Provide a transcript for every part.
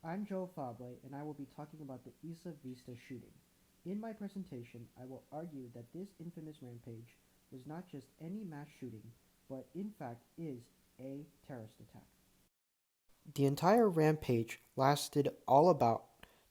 I'm Joe Fable, and I will be talking about the Isla Vista shooting. In my presentation, I will argue that this infamous rampage was not just any mass shooting, but in fact is a terrorist attack. The entire rampage lasted all about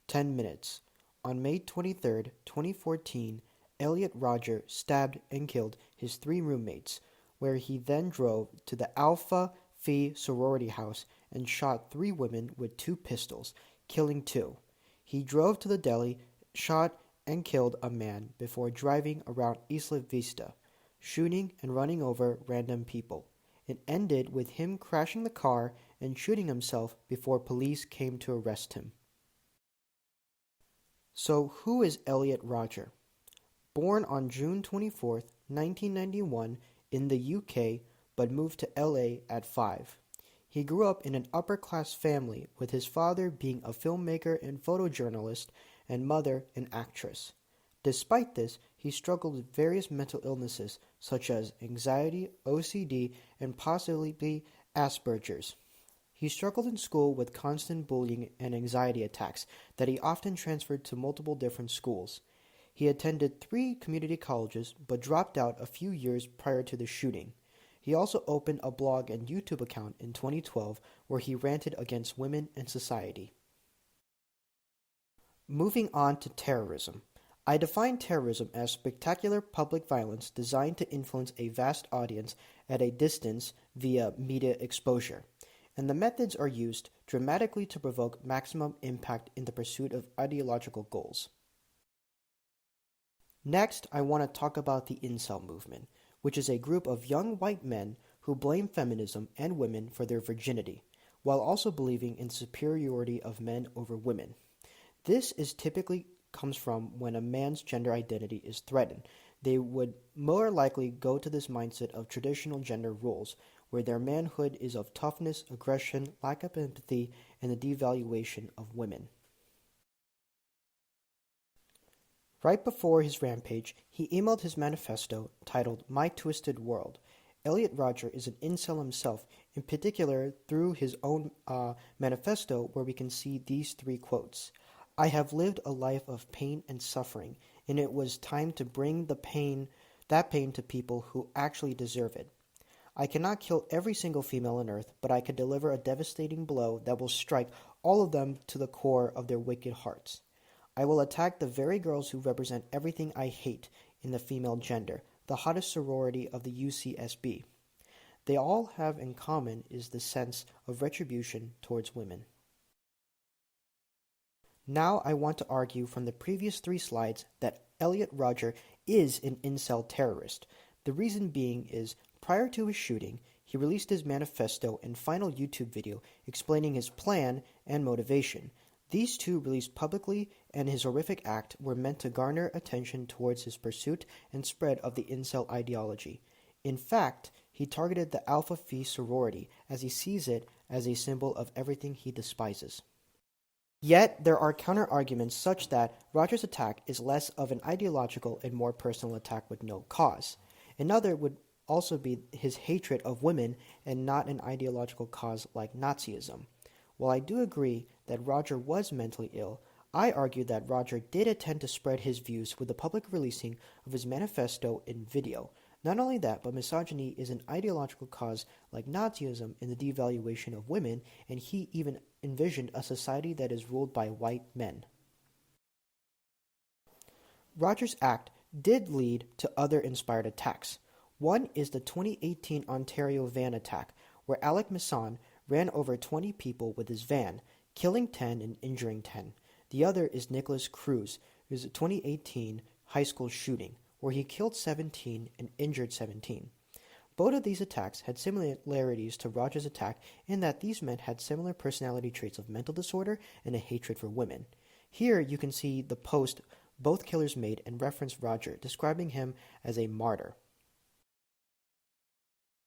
10 minutes. On May 23rd, 2014, Elliot Rogers stabbed and killed his three roommates, where he then drove to the Alpha Phi sorority house and shot three women with two pistols, killing two. He drove to the deli, shot and killed a man before driving around Isla Vista, shooting and running over random people. It ended with him crashing the car and shooting himself before police came to arrest him. So who is Elliot Rogers? Born on June 24, 1991 in the UK, but moved to LA at 5. He grew up in an upper-class family, with his father being a filmmaker and photojournalist and mother an actress. Despite this, he struggled with various mental illnesses such as anxiety, OCD, and possibly Asperger's. He struggled in school with constant bullying and anxiety attacks that he often transferred to multiple different schools. He attended 3 community colleges but dropped out a few years prior to the shooting. He also opened a blog and YouTube account in 2012 where he ranted against women and society. Moving on to terrorism. I define terrorism as spectacular public violence designed to influence a vast audience at a distance via media exposure, and the methods are used dramatically to provoke maximum impact in the pursuit of ideological goals. Next, I want to talk about the Incel Movement, which is a group of young white men who blame feminism and women for their virginity, while also believing in the superiority of men over women. This is typically comes from when a man's gender identity is threatened. They would more likely go to this mindset of traditional gender roles, where their manhood is of toughness, aggression, lack of empathy, and the devaluation of women. Right before his rampage, he emailed his manifesto titled My Twisted World. Elliot Rogers is an incel himself, in particular through his own manifesto, where we can see these 3 quotes. I have lived a life of pain and suffering, and it was time to bring that pain to people who actually deserve it. I cannot kill every single female on earth, but I can deliver a devastating blow that will strike all of them to the core of their wicked hearts. I will attack the very girls who represent everything I hate in the female gender, the hottest sorority of the UCSB. They all have in common is the sense of retribution towards women. Now I want to argue from the previous 3 slides that Elliot Rogers is an incel terrorist. The reason being is, prior to his shooting, he released his manifesto and final YouTube video explaining his plan and motivation. These 2 released publicly, and his horrific act were meant to garner attention towards his pursuit and spread of the incel ideology. In fact, he targeted the Alpha Phi sorority as he sees it as a symbol of everything he despises. Yet, there are counter-arguments such that Rogers' attack is less of an ideological and more personal attack with no cause. Another would also be his hatred of women and not an ideological cause like Nazism. While I do agree that Rogers was mentally ill, I argue that Rogers did attempt to spread his views with the public releasing of his manifesto in video. Not only that, but misogyny is an ideological cause like Nazism in the devaluation of women, and he even envisioned a society that is ruled by white men. Rogers' act did lead to other inspired attacks. One is the 2018 Ontario van attack, where Alec Masson ran over 20 people with his van, killing 10 and injuring 10. The other is Nicholas Cruz, whose 2018 high school shooting, where he killed 17 and injured 17. Both of these attacks had similarities to Rogers' attack in that these men had similar personality traits of mental disorder and a hatred for women. Here you can see the post both killers made and reference Rogers, describing him as a martyr.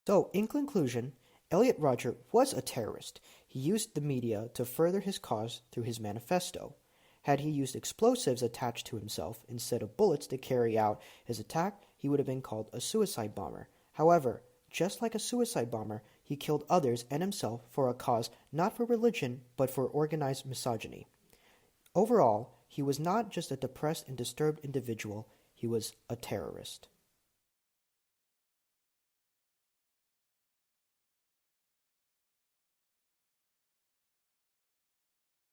So, in conclusion, Elliot Rogers was a terrorist. He used the media to further his cause through his manifesto. Had he used explosives attached to himself instead of bullets to carry out his attack, he would have been called a suicide bomber. However, just like a suicide bomber, he killed others and himself for a cause not for religion, but for organized misogyny. Overall, he was not just a depressed and disturbed individual, he was a terrorist.